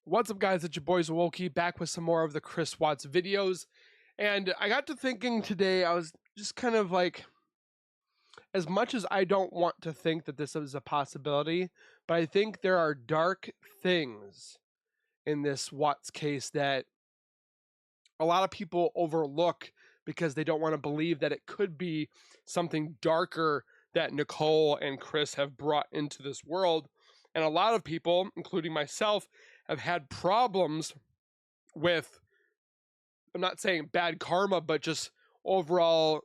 What's up, guys? It's your boys Wokey back with some more of the Chris Watts videos. And I got to thinking today, I was just kind of like, as much as I don't want to think that this is a possibility, but I think there are dark things in this Watts case that a lot of people overlook because they don't want to believe that it could be something darker that Nichol and Chris have brought into this world. And a lot of people, including myself, have had problems with, I'm not saying bad karma, but just overall,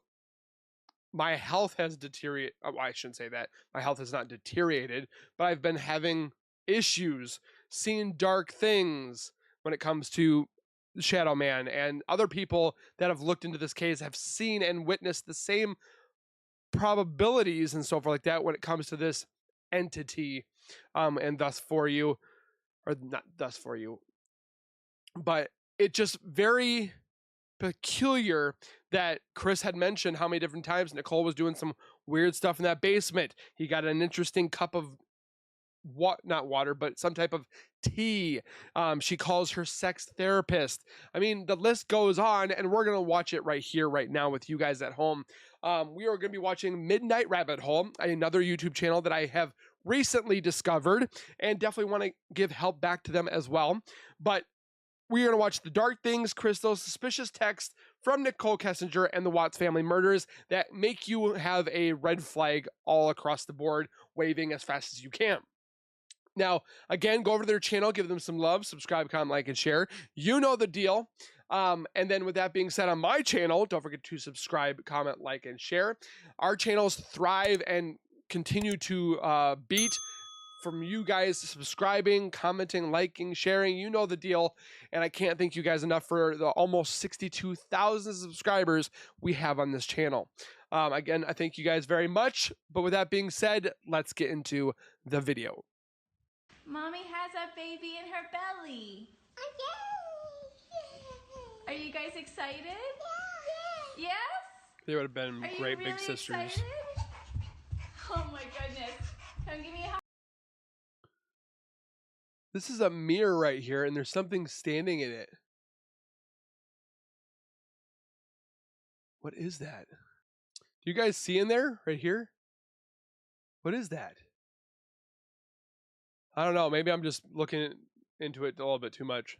my health has deteriorated. Oh, I shouldn't say that. My health has not deteriorated, but I've been having issues, seeing dark things when it comes to Shadow Man. And other people that have looked into this case have seen and witnessed the same probabilities and so forth like that when it comes to this entity. And thus for you, or not thus for you, but it just very peculiar that Chris had mentioned how many different times Nichol was doing some weird stuff in that basement. He got an interesting cup of not water, but some type of tea. She calls her sex therapist. I mean, the list goes on, and we're going to watch it right here, right now with you guys at home. We are going to be watching Midnight Rabbit Hole, another YouTube channel that I have recently discovered, and definitely want to give help back to them as well. But we are going to watch The Dark Things, Crystal's suspicious text from Nichol Kessinger and the Watts family murders that make you have a red flag all across the board, waving as fast as you can. Now, again, go over to their channel, give them some love, subscribe, comment, like, and share. You know the deal. And then with that being said, on my channel, don't forget to subscribe, comment, like, and share. Our channels thrive and continue to beat from you guys subscribing, commenting, liking, sharing. You know the deal. And I can't thank you guys enough for the almost 62,000 subscribers we have on this channel. Again, I thank you guys very much. But with that being said, let's get into the video. Mommy has a baby in her belly. Are you guys excited? Yes? They would have been great really big sisters. Excited? Oh my goodness. Come give me a hug. This is a mirror right here, and there's something standing in it. What is that? Do you guys see in there, right here? What is that? I don't know. Maybe I'm just looking into it a little bit too much.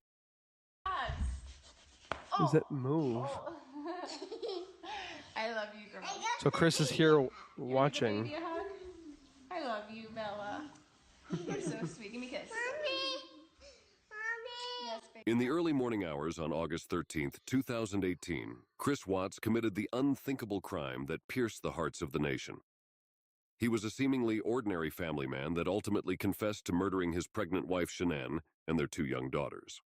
Does that move? Oh. I love you, girl. So Chris is here watching. Give the baby a hug. I love you, Bella. You're so sweet. Give me a kiss. Yes, baby. In the early morning hours on August 13th, 2018, Chris Watts committed the unthinkable crime that pierced the hearts of the nation. He was a seemingly ordinary family man that ultimately confessed to murdering his pregnant wife, Shanann, and their 2 young daughters.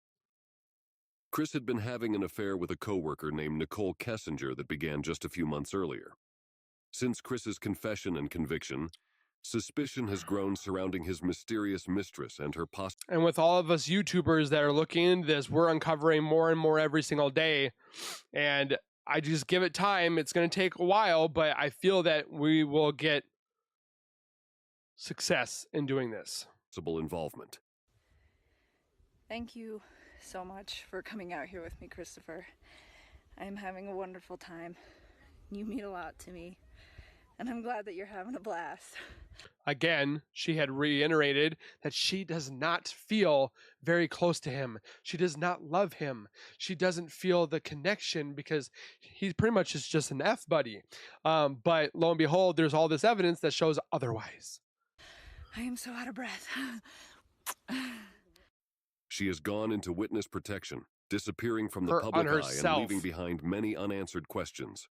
Chris had been having an affair with a co-worker named Nichol Kessinger that began just a few months earlier. Since Chris's confession and conviction, suspicion has grown surrounding his mysterious mistress and her And with all of us YouTubers that are looking into this, we're uncovering more and more every single day. And I just give it time. It's going to take a while, but I feel that we will get success in doing this. possible involvement. Thank you so much for coming out here with me, Christopher. I am having a wonderful time. You mean a lot to me, and I'm glad that you're having a blast. Again, she had reiterated that she does not feel very close to him. She does not love him. She doesn't feel the connection because he pretty much is just an F buddy. But lo and behold, there's all this evidence that shows otherwise. I am so out of breath. She has gone into witness protection, disappearing from the public eye and leaving behind many unanswered questions.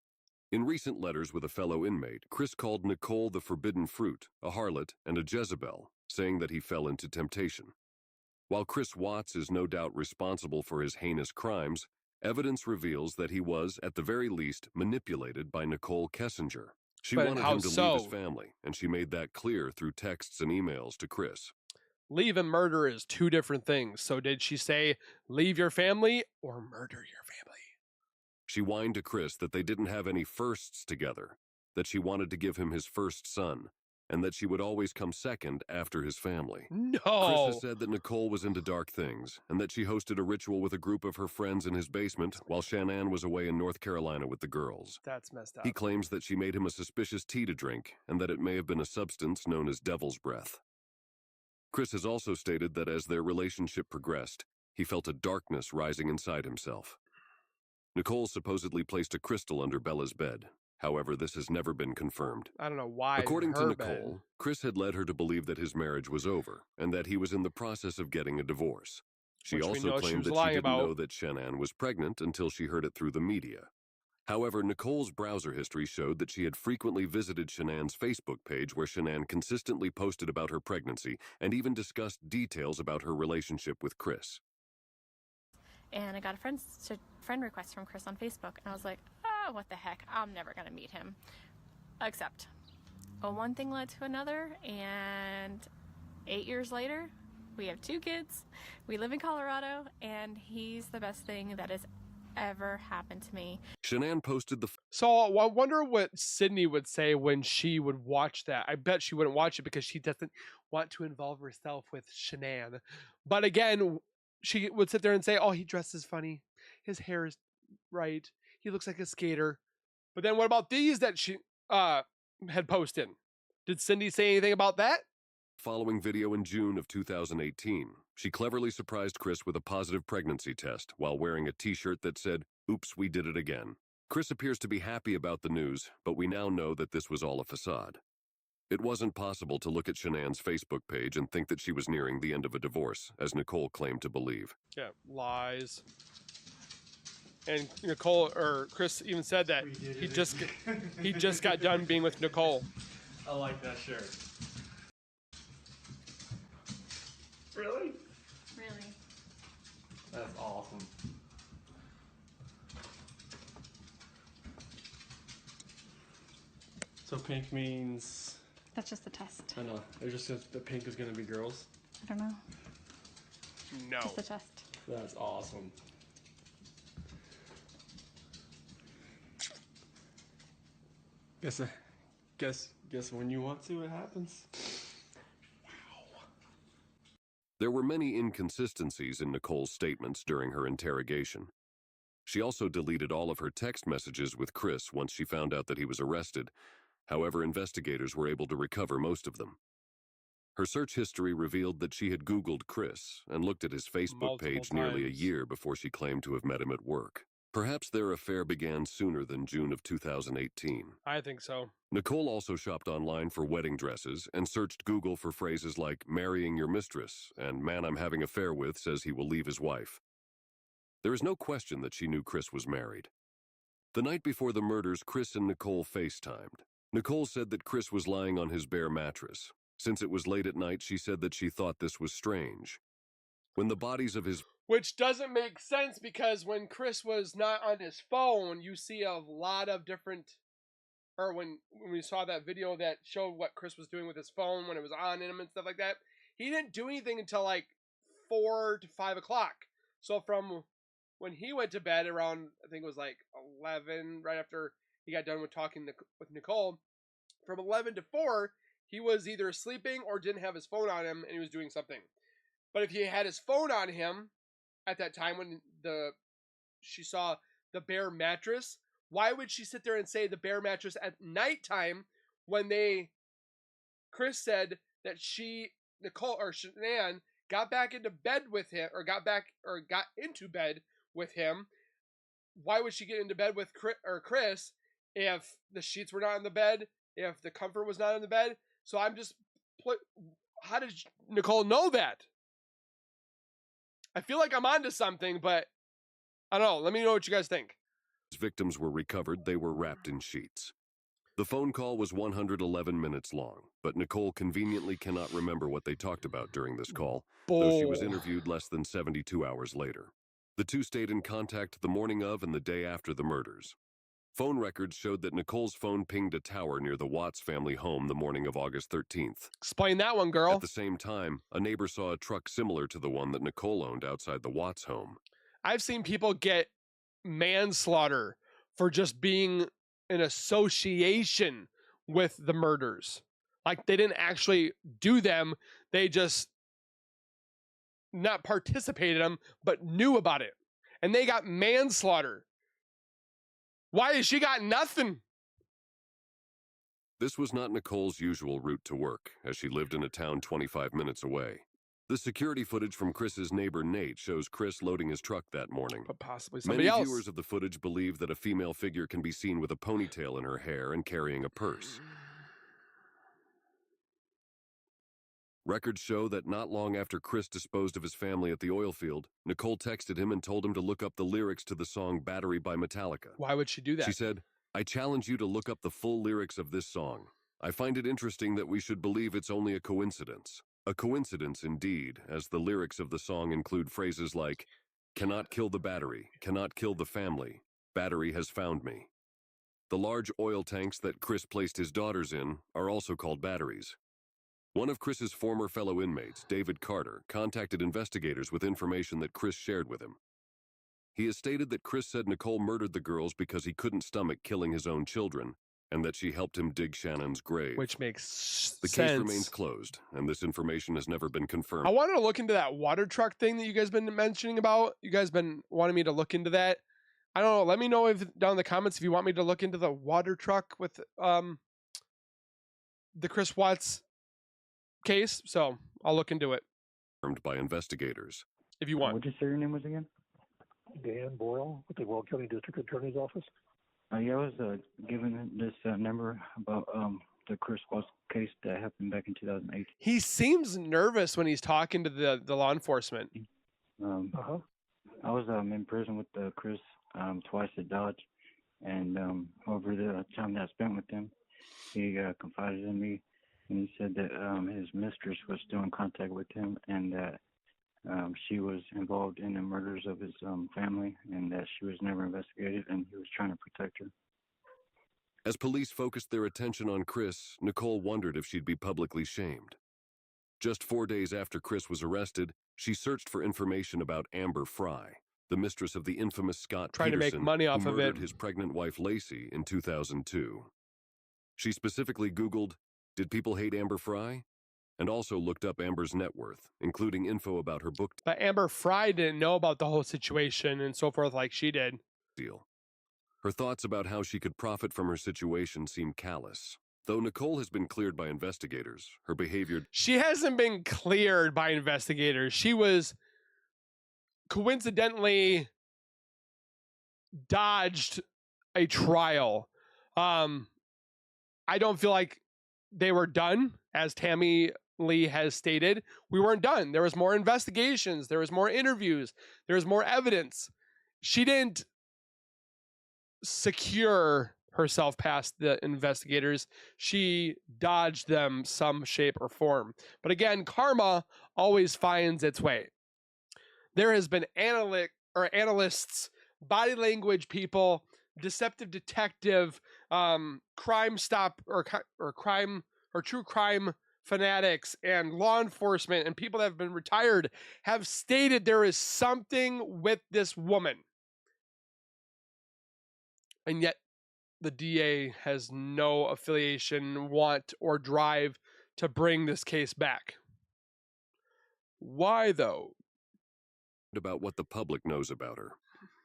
In recent letters with a fellow inmate, Chris called Nichol the forbidden fruit, a harlot, and a Jezebel, saying that he fell into temptation. While Chris Watts is no doubt responsible for his heinous crimes, evidence reveals that he was, at the very least, manipulated by Nichol Kessinger. She wanted him to leave his family, and she made that clear through texts and emails to Chris. Leave and murder is 2 different things. So did she say, leave your family or murder your family? She whined to Chris that they didn't have any firsts together, that she wanted to give him his first son, and that she would always come second after his family. No. Chris has said that Nichol was into dark things and that she hosted a ritual with a group of her friends in his basement while Shanann was away in North Carolina with the girls. That's messed up. He claims that she made him a suspicious tea to drink and that it may have been a substance known as devil's breath. Chris has also stated that as their relationship progressed, he felt a darkness rising inside himself. Nichol supposedly placed a crystal under Bella's bed. However, this has never been confirmed. I don't know why. According to Nichol, Chris had led her to believe that his marriage was over and that he was in the process of getting a divorce. She also claimed that she didn't know that Shanann was pregnant until she heard it through the media. However, Nichol's browser history showed that she had frequently visited Shanann's Facebook page where Shanann consistently posted about her pregnancy and even discussed details about her relationship with Chris. And I got a friend request from Chris on Facebook, and I was like, oh, what the heck, I'm never gonna meet him. Except, one thing led to another, and 8 years later, we have 2 kids, we live in Colorado, and he's the best thing that has ever happened to me. Shanann posted the... So I wonder what Sydney would say when she would watch that. I bet she wouldn't watch it because she doesn't want to involve herself with Shanann. But again, she would sit there and say, oh, he dresses funny. His hair is right. He looks like a skater. But then what about these that she had posted? Did Cindy say anything about that? Following video in June of 2018, she cleverly surprised Chris with a positive pregnancy test while wearing a t-shirt that said, "Oops, we did it again." Chris appears to be happy about the news, but we now know that this was all a facade. It wasn't possible to look at Shanann's Facebook page and think that she was nearing the end of a divorce, as Nichol claimed to believe. Yeah, lies. And Chris even said that he just got done being with Nichol. I like that shirt. Really? Really? That's awesome. So pink means... That's just the test. I know. It's just the pink is going to be girls? I don't know. No. Just the test. That's awesome. Guess when you want to, it happens. There were many inconsistencies in Nichol's statements during her interrogation. She also deleted all of her text messages with Chris once she found out that he was arrested. However, investigators were able to recover most of them. Her search history revealed that she had Googled Chris and looked at his Facebook page nearly a year before she claimed to have met him at work. Perhaps their affair began sooner than June of 2018. I think so. Nichol also shopped online for wedding dresses and searched Google for phrases like marrying your mistress and man I'm having an affair with says he will leave his wife. There is no question that she knew Chris was married. The night before the murders, Chris and Nichol FaceTimed. Nichol said that Chris was lying on his bare mattress. Since it was late at night, she said that she thought this was strange. When the bodies of his... Which doesn't make sense because when Chris was not on his phone, you see a lot of different... Or when we saw that video that showed what Chris was doing with his phone when it was on him and stuff like that, he didn't do anything until like 4 to 5 o'clock. So from when he went to bed around, I think it was like 11, right after he got done with talking with Nichol, from 11 to 4, he was either sleeping or didn't have his phone on him and he was doing something. But if he had his phone on him at that time when she saw the bare mattress, why would she sit there and say the bare mattress at nighttime when Chris said that Nichol or Shanann got back into bed with him or got into bed with him? Why would she get into bed with Chris if the sheets were not in the bed, if the comfort was not in the bed? So I'm just, how did Nichol know that? I feel like I'm onto something, but I don't know. Let me know what you guys think. As victims were recovered, they were wrapped in sheets. The phone call was 111 minutes long, but Nichol conveniently cannot remember what they talked about during this call, though she was interviewed less than 72 hours later. The two stayed in contact the morning of and the day after the murders. Phone records showed that Nichol's phone pinged a tower near the Watts family home the morning of August 13th. Explain that one, girl. At the same time, a neighbor saw a truck similar to the one that Nichol owned outside the Watts home. I've seen people get manslaughter for just being in association with the murders. Like they didn't actually do them. They just not participated in them, but knew about it. And they got manslaughter. Why has she got nothing? This was not Nicole's usual route to work, as she lived in a town 25 minutes away. The security footage from Chris's neighbor Nate shows Chris loading his truck that morning. But possibly somebody Many else. viewers of the footage believe that a female figure can be seen with a ponytail in her hair and carrying a purse. Records show that not long after Chris disposed of his family at the oil field, Nichol texted him and told him to look up the lyrics to the song Battery by Metallica. Why would she do that? She said, "I challenge you to look up the full lyrics of this song. I find it interesting that we should believe it's only a coincidence. A coincidence indeed, as the lyrics of the song include phrases like, cannot kill the battery, cannot kill the family, battery has found me." The large oil tanks that Chris placed his daughters in are also called batteries. One of Chris's former fellow inmates, David Carter, contacted investigators with information that Chris shared with him. He has stated that Chris said Nichol murdered the girls because he couldn't stomach killing his own children, and that she helped him dig Shannon's grave. Which makes sense. The case remains closed, and this information has never been confirmed. I wanted to look into that water truck thing that you guys been mentioning about. You guys been wanting me to look into that. I don't know. Let me know if down in the comments if you want me to look into the water truck with the Chris Watts case. So I'll look into it. Confirmed by investigators. If you want. What did you say your name was again? Dan Boyle with the Weld County District Attorney's Office. Yeah, I was given this number about the Chris Watts case that happened back in 2008. He seems nervous when he's talking to the law enforcement. I was in prison with Chris twice at Dodge, and over the time that I spent with him, he confided in me, and he said that his mistress was still in contact with him, and that she was involved in the murders of his family, and that she was never investigated, and he was trying to protect her. As police focused their attention on Chris, Nichol wondered if she'd be publicly shamed. Just 4 days after Chris was arrested, she searched for information about Amber Fry, the mistress of the infamous Scott Trying Peterson, to make money off who of murdered it. his pregnant wife Lacey in 2002. She specifically Googled, "Did people hate Amber Fry?" and also looked up Amber's net worth, including info about her book But Amber Fry didn't know about the whole situation and so forth like she did. deal. Her thoughts about how she could profit from her situation seem callous. Though Nichol has been cleared by investigators, her behavior... She hasn't been cleared by investigators. She was coincidentally dodged a trial. I don't feel like they were done, as Tammy Lee has stated. We weren't done. There was more investigations. There was more interviews. There was more evidence. She didn't secure herself past the investigators. She dodged them some shape or form. But again, karma always finds its way. There has been analysts, body language people, deceptive detective, crime stop or crime or true crime fanatics, and law enforcement and people that have been retired have stated there is something with this woman. And yet the DA has no affiliation, want, or drive to bring this case back. Why, though? About what the public knows about her.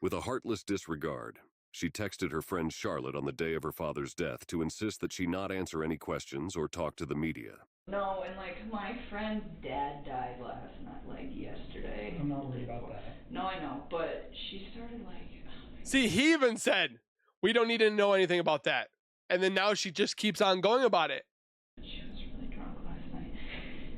With a heartless disregard, she texted her friend Charlotte on the day of her father's death to insist that she not answer any questions or talk to the media. No, and like my friend's dad died last night, like yesterday. I'm not worried about that. No, I know, but she started like... See, he even said, we don't need to know anything about that. And then now she just keeps on going about it. She was really drunk last night.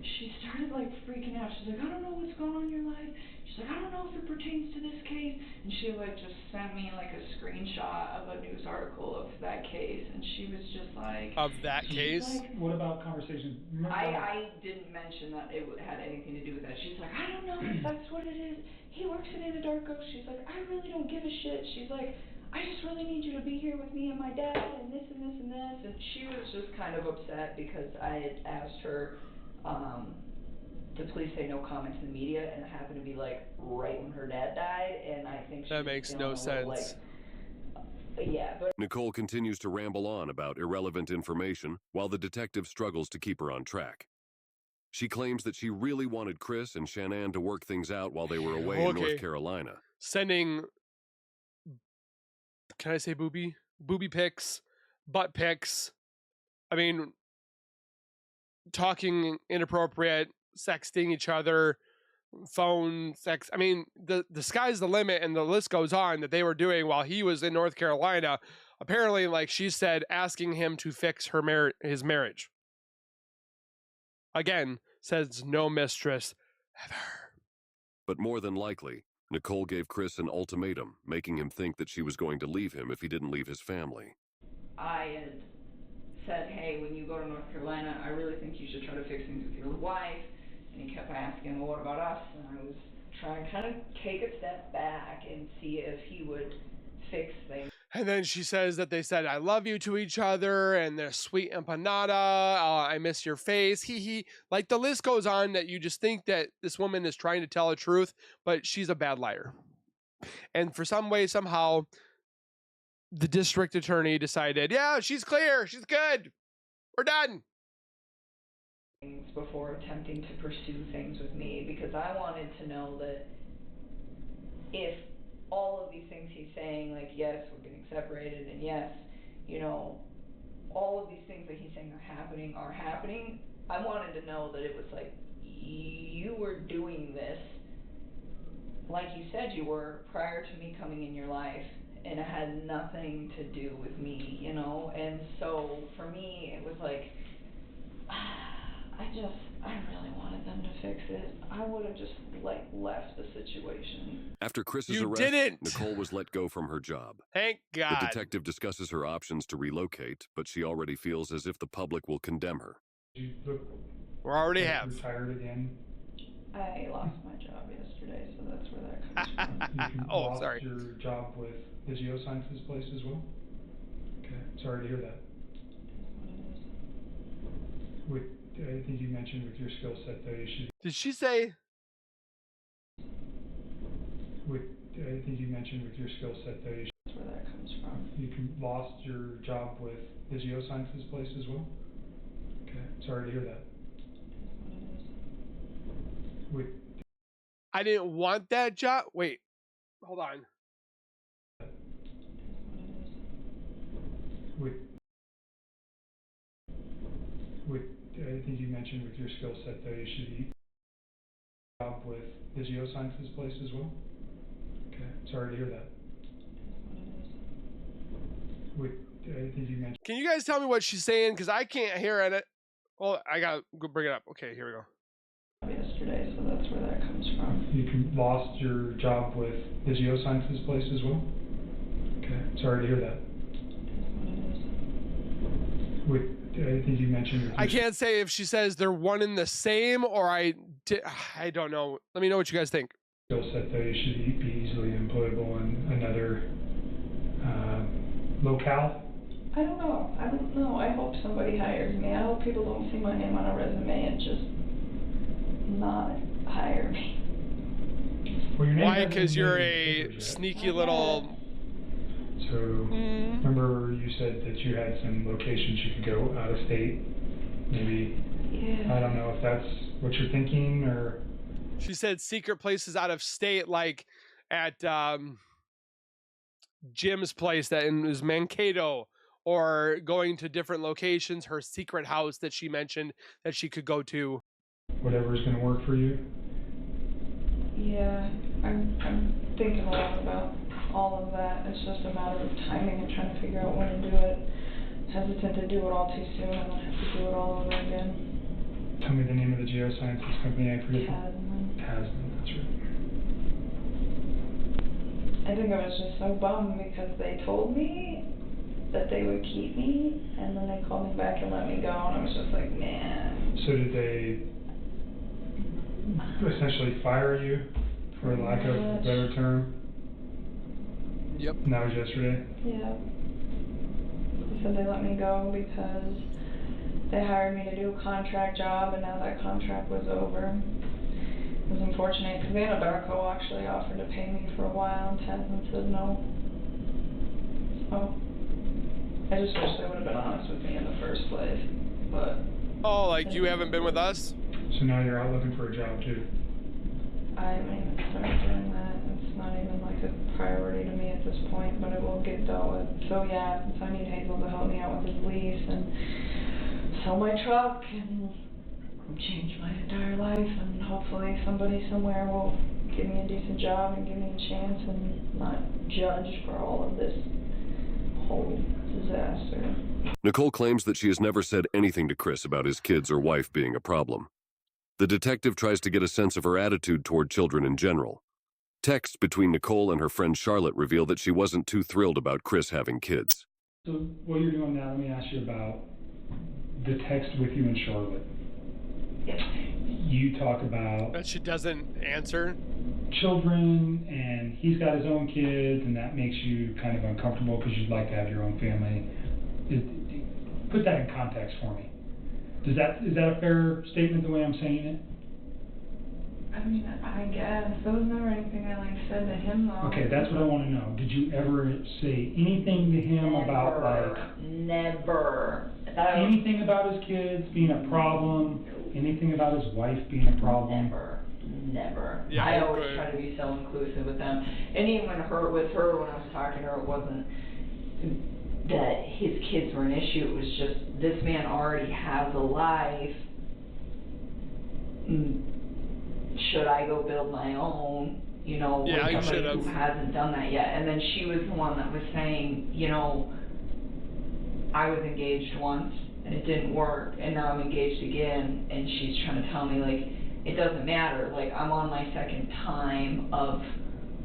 She started like freaking out. She's like, I don't know what's going on in your life. She's like, I don't know if it pertains to this case. And she like just sent me like a screenshot of a news article of that case. And she was just like... Of that case? Like, What about conversations? I didn't mention that it had anything to do with that. She's like, I don't know if that's what it is. He works at Anadarko. She's like, I really don't give a shit. She's like, I just really need you to be here with me and my dad and this and this and this. And she was just kind of upset because I had asked her to please say no comment to the media, and it happened to be like right when her dad died, and I think that makes no sense. Nichol continues to ramble on about irrelevant information while the detective struggles to keep her on track. She claims that she really wanted Chris and Shanann to work things out while they were away in North Carolina. Sending, can I say booby pics, butt pics. I mean, talking inappropriate, sexting each other, phone sex. I mean, the sky's the limit, and the list goes on that they were doing while he was in North Carolina. Apparently, like she said, asking him to fix his marriage. Again, says no mistress ever. But more than likely, Nichol gave Chris an ultimatum, making him think that she was going to leave him if he didn't leave his family. I had said, hey, when you go to North Carolina, I really think you should try to fix things with your wife. And he kept asking, well, what about us? And I was trying to kind of take a step back and see if he would fix things. And then she says that they said, I love you to each other, and they're sweet empanada, I miss your face, he. Like, the list goes on that you just think that this woman is trying to tell the truth, but she's a bad liar. And for some way, somehow, the district attorney decided, yeah, she's clear, she's good, we're done. Before attempting to pursue things with me, because I wanted to know that if all of these things he's saying, like, yes, we're getting separated, and yes, you know, all of these things that he's saying are happening, I wanted to know that it was like, you were doing this like you said you were prior to me coming in your life, and it had nothing to do with me, you know. And so for me, it was like, I really wanted them to fix it. I would have just left the situation. After Chris's arrest, Nichol was let go from her job. Thank God. The detective discusses her options to relocate, but she already feels as if the public will condemn her. You look we already have. Retired again. I lost my job yesterday, so that's where that comes from. You lost your job with the geosciences place as well? Okay, sorry to hear that. With, I think you mentioned with your skill set though, you should... Did she say? With, I think you mentioned with your skill set though, you should... That's where that comes from. You lost your job with the geosciences place as well? Okay, sorry to hear that. With... I didn't want that job. Wait, hold on. With, I think you mentioned with your skill set though, you should job with the geosciences place as well? Okay, sorry to hear that. With, I think you mentioned... Can you guys tell me what she's saying? Because I can't hear it. Well, I gotta go bring it up. Okay, here we go. Yesterday, so that's where that comes from. You lost your job with the geosciences place as well? Okay, sorry to hear that. With, I think you mentioned... I can't say if she says they're one and the same, or I don't know. Let me know what you guys think. Skill set though, you should be easily employable in another locale? I don't know. I hope somebody hires me. I hope people don't see my name on a resume and just not hire me. Well, why? Because you're a sneaky little... So, remember you said that you had some locations you could go out of state? Maybe, yeah. I don't know if that's what you're thinking, or... She said secret places out of state, like at Jim's place that is Mankato, or going to different locations, her secret house that she mentioned that she could go to. Whatever's going to work for you? Yeah, I'm thinking a lot about all of that. It's just a matter of timing and trying to figure out when to do it. Hesitant to do it all too soon and then have to do it all over again. Tell me the name of the geosciences company. I forget. Tasman, that's right. I think I was just so bummed because they told me that they would keep me, and then they called me back and let me go, and I was just like, man. So did they essentially fire you, for lack of a better term? Yep. And that was yesterday? Yeah. They said they let me go because they hired me to do a contract job, and now that contract was over. It was unfortunate because Anadarko actually offered to pay me for a while, and Tasman said no. Oh. I just wish they would have been honest with me in the first place, but... Oh, like you haven't been with us? So now you're out looking for a job too? I haven't even started doing that. It's not even like a priority to me at this point, but it will get dealt with. So yeah, so I need Hazel to help me out with his lease and sell my truck and change my entire life, and hopefully somebody somewhere will give me a decent job and give me a chance and not judge for all of this whole disaster. Nichol claims that she has never said anything to Chris about his kids or wife being a problem. The detective tries to get a sense of her attitude toward children in general. Texts between Nichol and her friend Charlotte reveal that she wasn't too thrilled about Chris having kids. So what you're doing now, let me ask you about the text with you and Charlotte. Yes. You talk about that she doesn't answer children, and he's got his own kids, and that makes you kind of uncomfortable because you'd like to have your own family. Put that in context for me. Is that a fair statement the way I'm saying it? I mean, I guess. There was never anything I said to him though. Okay, that's what I want to know. Did you ever say anything to him about Never. Anything about his kids being a problem? Anything about his wife being a problem? Never. Yeah, I always try to be so inclusive with them. And even with her, when I was talking to her, it wasn't that his kids were an issue. It was just, this man already has a life. Should I go build my own? You know, with somebody who hasn't done that yet. And then she was the one that was saying, you know, I was engaged once and it didn't work, and now I'm engaged again, and she's trying to tell me, like, it doesn't matter. Like, I'm on my second time of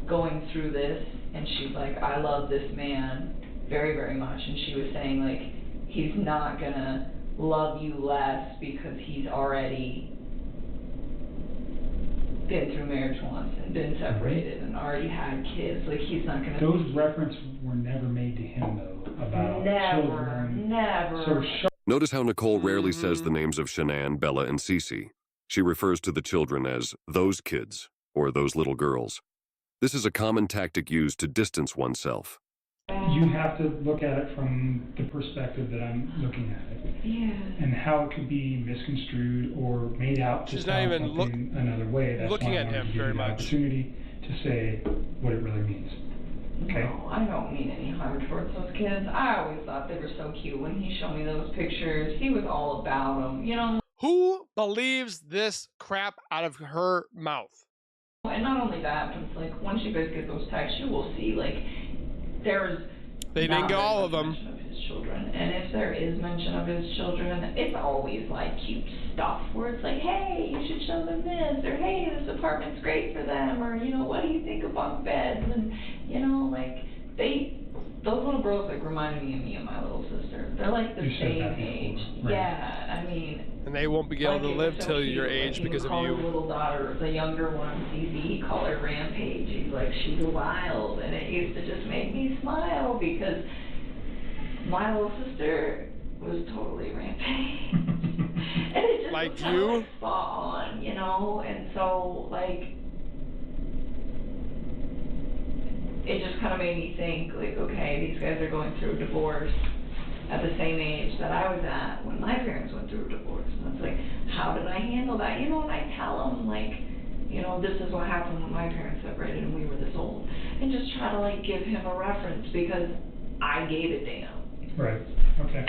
going through this, and she's like, I love this man very, very much. And she was saying, like, he's not gonna love you less because he's already been through marriage once and been separated and already had kids. Like, he's not gonna... Those references were never made to him, though, about children. Never. Notice how Nichol rarely says the names of Shanann, Bella, and Cece. She refers to the children as those kids or those little girls. This is a common tactic used to distance oneself. You have to look at it from the perspective that I'm looking at it. Yeah. And how it could be misconstrued or made out to sound something another way. That's looking why at I wanted him to give very you the much. opportunity to say what it really means. Okay? No, I don't mean any harm towards those kids. I always thought they were so cute. When he showed me those pictures, he was all about them, you know? Who believes this crap out of her mouth? And not only that, but it's like, once you guys get those texts, you will see, like, there's... They didn't get all of them. Mention of his children. And if there is mention of his children, it's always, like, cute stuff where it's like, hey, you should show them this, or hey, this apartment's great for them, or, you know, what do you think of bunk beds? And, you know, like, those little girls, like, remind me of my little sister. They're, like, the same age. Right. Yeah, I mean... And they won't be able to live till your age because of you. He would call his little daughter, the younger one, Cece, he'd call her Rampage. He's like, she's wild. And it used to just make me smile because my little sister was totally Rampage. And it just like was you? Like spot on, you know? And so, like, it just kind of made me think, like, okay, these guys are going through a divorce at the same age that I was at when my parents went through a divorce. And it's like, how did I handle that? You know, and I tell them, like, you know, this is what happened when my parents separated and we were this old. And just try to, like, give him a reference because I gave it to him. Right. Okay.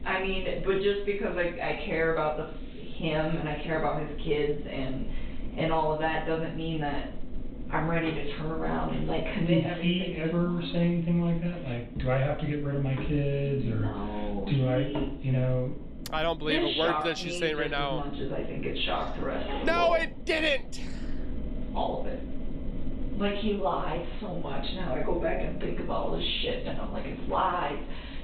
I mean, but just because I care about him and I care about his kids and all of that doesn't mean that I'm ready to turn around and, like, commit everything. Did he ever say anything like that? Like, do I have to get rid of my kids, or do I, you know? I don't believe a word that she's saying right now. As much as I think it shocked the rest of the No, world. it didn't. All of it. Like, he lied so much. Now I go back and think about all this shit, and I'm like, it's lies.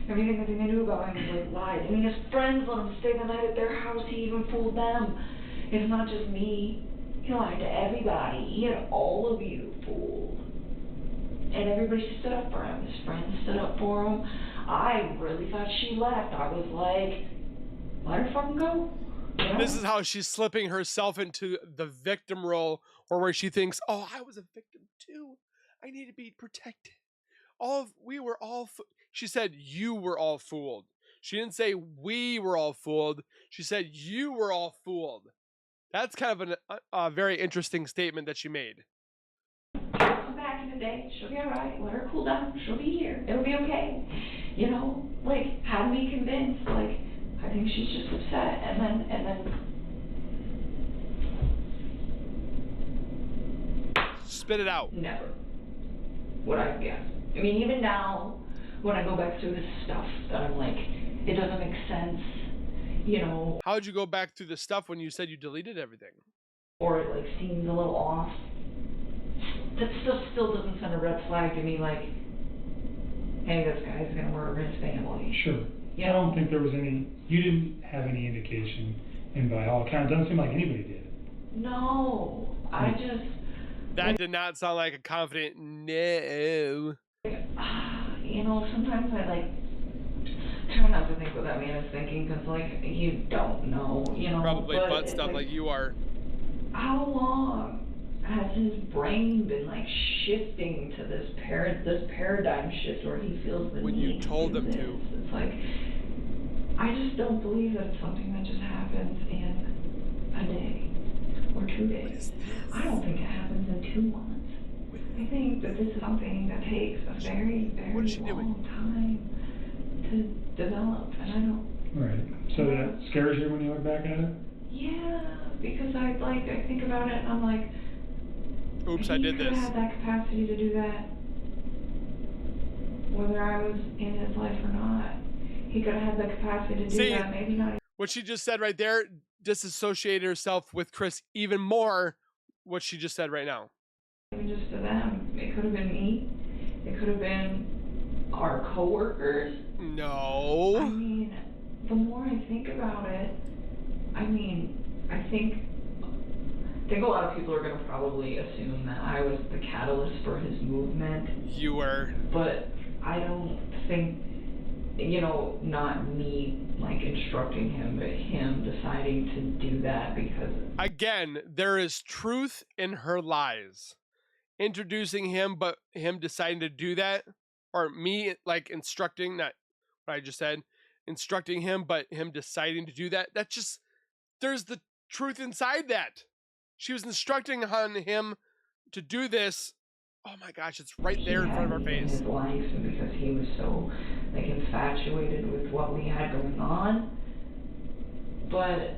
Everything that they knew about him was like lies. I mean, his friends let him stay the night at their house. He even fooled them. It's not just me. He lied to everybody. He had all of you fooled. And everybody stood up for him. His friends stood up for him. I really thought she left. I was like, let her fucking go. You know? This is how she's slipping herself into the victim role, or where she thinks, oh, I was a victim too. I need to be protected. We were all, she said, you were all fooled. She didn't say we were all fooled. She said you were all fooled. That's kind of a very interesting statement that she made. Come back in a day. She'll be all right. Let her cool down. She'll be here. It'll be okay. You know, like, have me convinced. Like, I think she's just upset. And then. Spit it out. Never would I guess. I mean, even now, when I go back through this stuff, that I'm like, it doesn't make sense. You know. How'd you go back through the stuff when you said you deleted everything? Or it like seems a little off. That still doesn't send a red flag to me like, hey, this guy's gonna murder his family. Sure. You I know? don't think there was any, you didn't have any indication, and by all accounts, it doesn't seem like anybody did. No, I just. That did not sound like a confident no. You know, sometimes I like try not to think what that man is thinking, because like, you don't know, you know. Probably butt stuff like you are. How long has his brain been like shifting to this paradigm shift where he feels the when need you told him to? It's like, I just don't believe that it's something that just happens in a day or 2 days. I don't think it happens in 2 months. I think that this is something that takes a very, very long time to develop, and I don't. Right. So that scares you when you look back at it? Yeah, because I think about it and I'm like, oops, I did this. He could have had that capacity to do that, whether I was in his life or not. He could have had the capacity to do that, maybe not. What she just said right there disassociated herself with Chris even more, what she just said right now. Even just to them. It could have been me. It could have been our coworkers. No. I mean, the more I think about it, I think a lot of people are going to probably assume that I was the catalyst for his movement. You were. But I don't think, you know, not me, like, instructing him, but him deciding to do that because... Again, there is truth in her lies. Introducing him, but him deciding to do that, or me, like, instructing, not what I just said, instructing him, but him deciding to do that, that just... There's the truth inside that. She was instructing on him to do this. Oh my gosh, it's right there in front of our face. His life, and because he was so like infatuated with what we had going on. But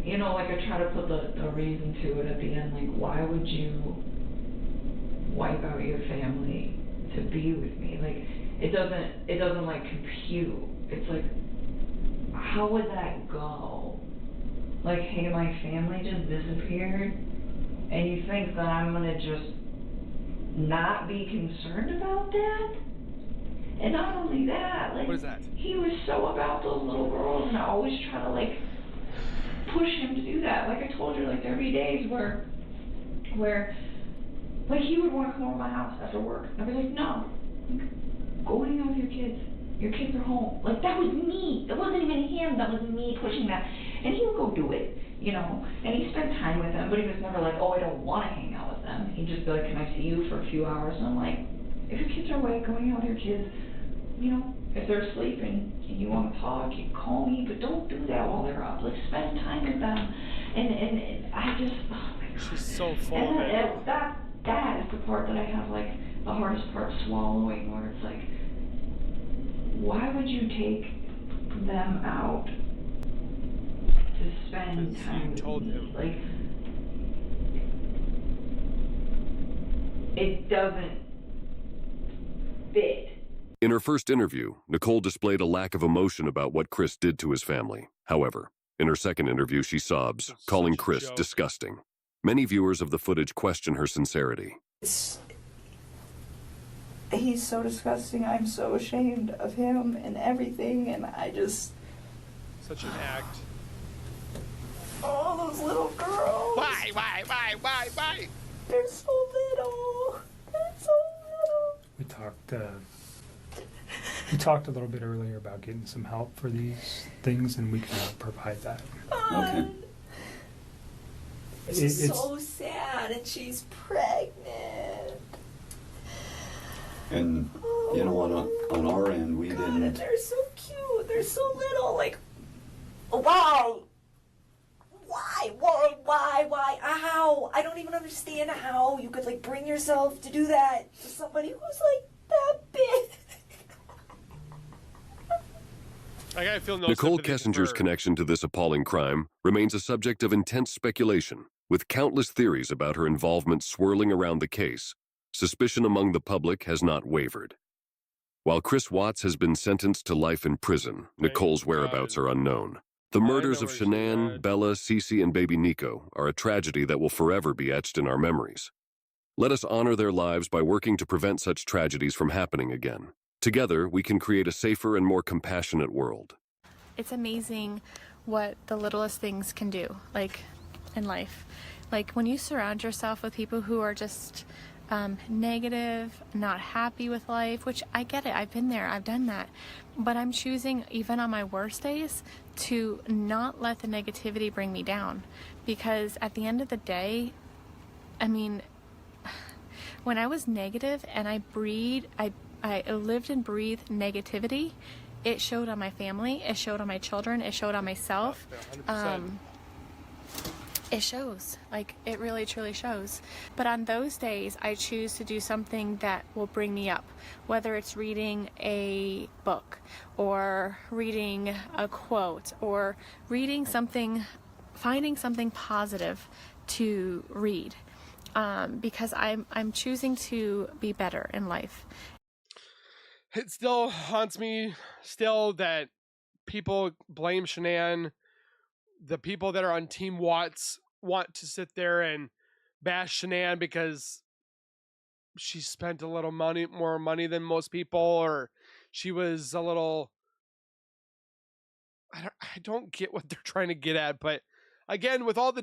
you know, like I try to put the reason to it at the end, like why would you wipe out your family to be with me? Like it doesn't like compute. It's like, how would that go? Like, hey, my family just disappeared, and you think that I'm gonna just not be concerned about that? And not only that, like, what is that? He was so about those little girls, and I always try to like push him to do that. Like I told you, like there'd be days where like he would want to come over to my house after work. I'd be like, no, go hang out with your kids. Your kids are home. Like, that was me. It wasn't even him. That was me pushing that. And he would go do it, you know. And he spent time with them, but he was never like, oh, I don't want to hang out with them. He'd just be like, can I see you for a few hours? And I'm like, if your kids are awake, go hang out with your kids. You know, if they're asleep and you want to talk, you call me, but don't do that while they're up. Like, spend time with them. And I just, oh my God. She's so full of it. That is the part that I have, like, the hardest part swallowing, where it's like, why would you take them out to spend time with me? Like, it doesn't fit. In her first interview, Nichol displayed a lack of emotion about what Chris did to his family. However, in her second interview, she sobs, calling Chris disgusting. Many viewers of the footage question her sincerity. He's so disgusting. I'm so ashamed of him and everything, and I just... Such an act. Oh, those little girls. Why? They're so little. We talked a little bit earlier about getting some help for these things, and we can provide that. Okay. It's so sad, and she's pregnant. And, you know, on our end, we didn't... They're so cute. They're so little. Like, wow. Why? How? I don't even understand how you could, like, bring yourself to do that to somebody who's, like, that big. I feel no Nichol sympathy Kessinger's for... connection to this appalling crime remains a subject of intense speculation, with countless theories about her involvement swirling around the case. Suspicion among the public has not wavered. While Chris Watts has been sentenced to life in prison, Nichole's whereabouts are unknown. The murders of Shanann, Bella, Cece, and baby Nico are a tragedy that will forever be etched in our memories. Let us honor their lives by working to prevent such tragedies from happening again. Together, we can create a safer and more compassionate world. It's amazing what the littlest things can do, like, in life. Like, when you surround yourself with people who are just negative, not happy with life, which I get it, I've been there, I've done that. But I'm choosing, even on my worst days, to not let the negativity bring me down. Because at the end of the day, I mean, when I was negative and I lived and breathed negativity, it showed on my family, it showed on my children, it showed on myself. It shows, like, it really truly shows. But on those days, I choose to do something that will bring me up, whether it's reading a book or reading a quote or reading something, finding something positive to read, because I'm choosing to be better in life. It still haunts me that people blame Shanann. The people that are on Team Watts want to sit there and bash Shanann because she spent a little more money than most people, or she was a little... I don't get what they're trying to get at, but again, with all the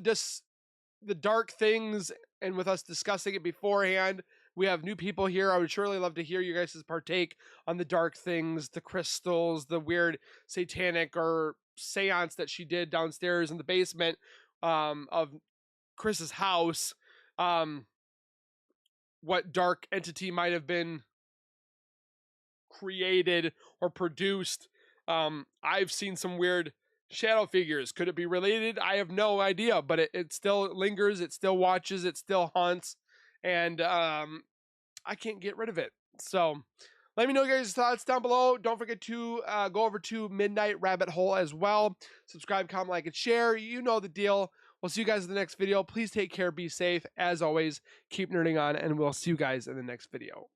dark things, and with us discussing it beforehand, we have new people here. I would surely love to hear you guys' partake on the dark things, the crystals, the weird satanic or seance that she did downstairs in the basement of Chris's house. What dark entity might have been created or produced. I've seen some weird shadow figures. Could it be related? I have no idea, but it still lingers, it still watches, it still haunts, and I can't get rid of it. So let me know your guys' thoughts down below. Don't forget to go over to Midnight Rabbit Hole as well. Subscribe, comment, like, and share. You know the deal. We'll see you guys in the next video. Please take care, be safe. As always, keep nerding on, and we'll see you guys in the next video.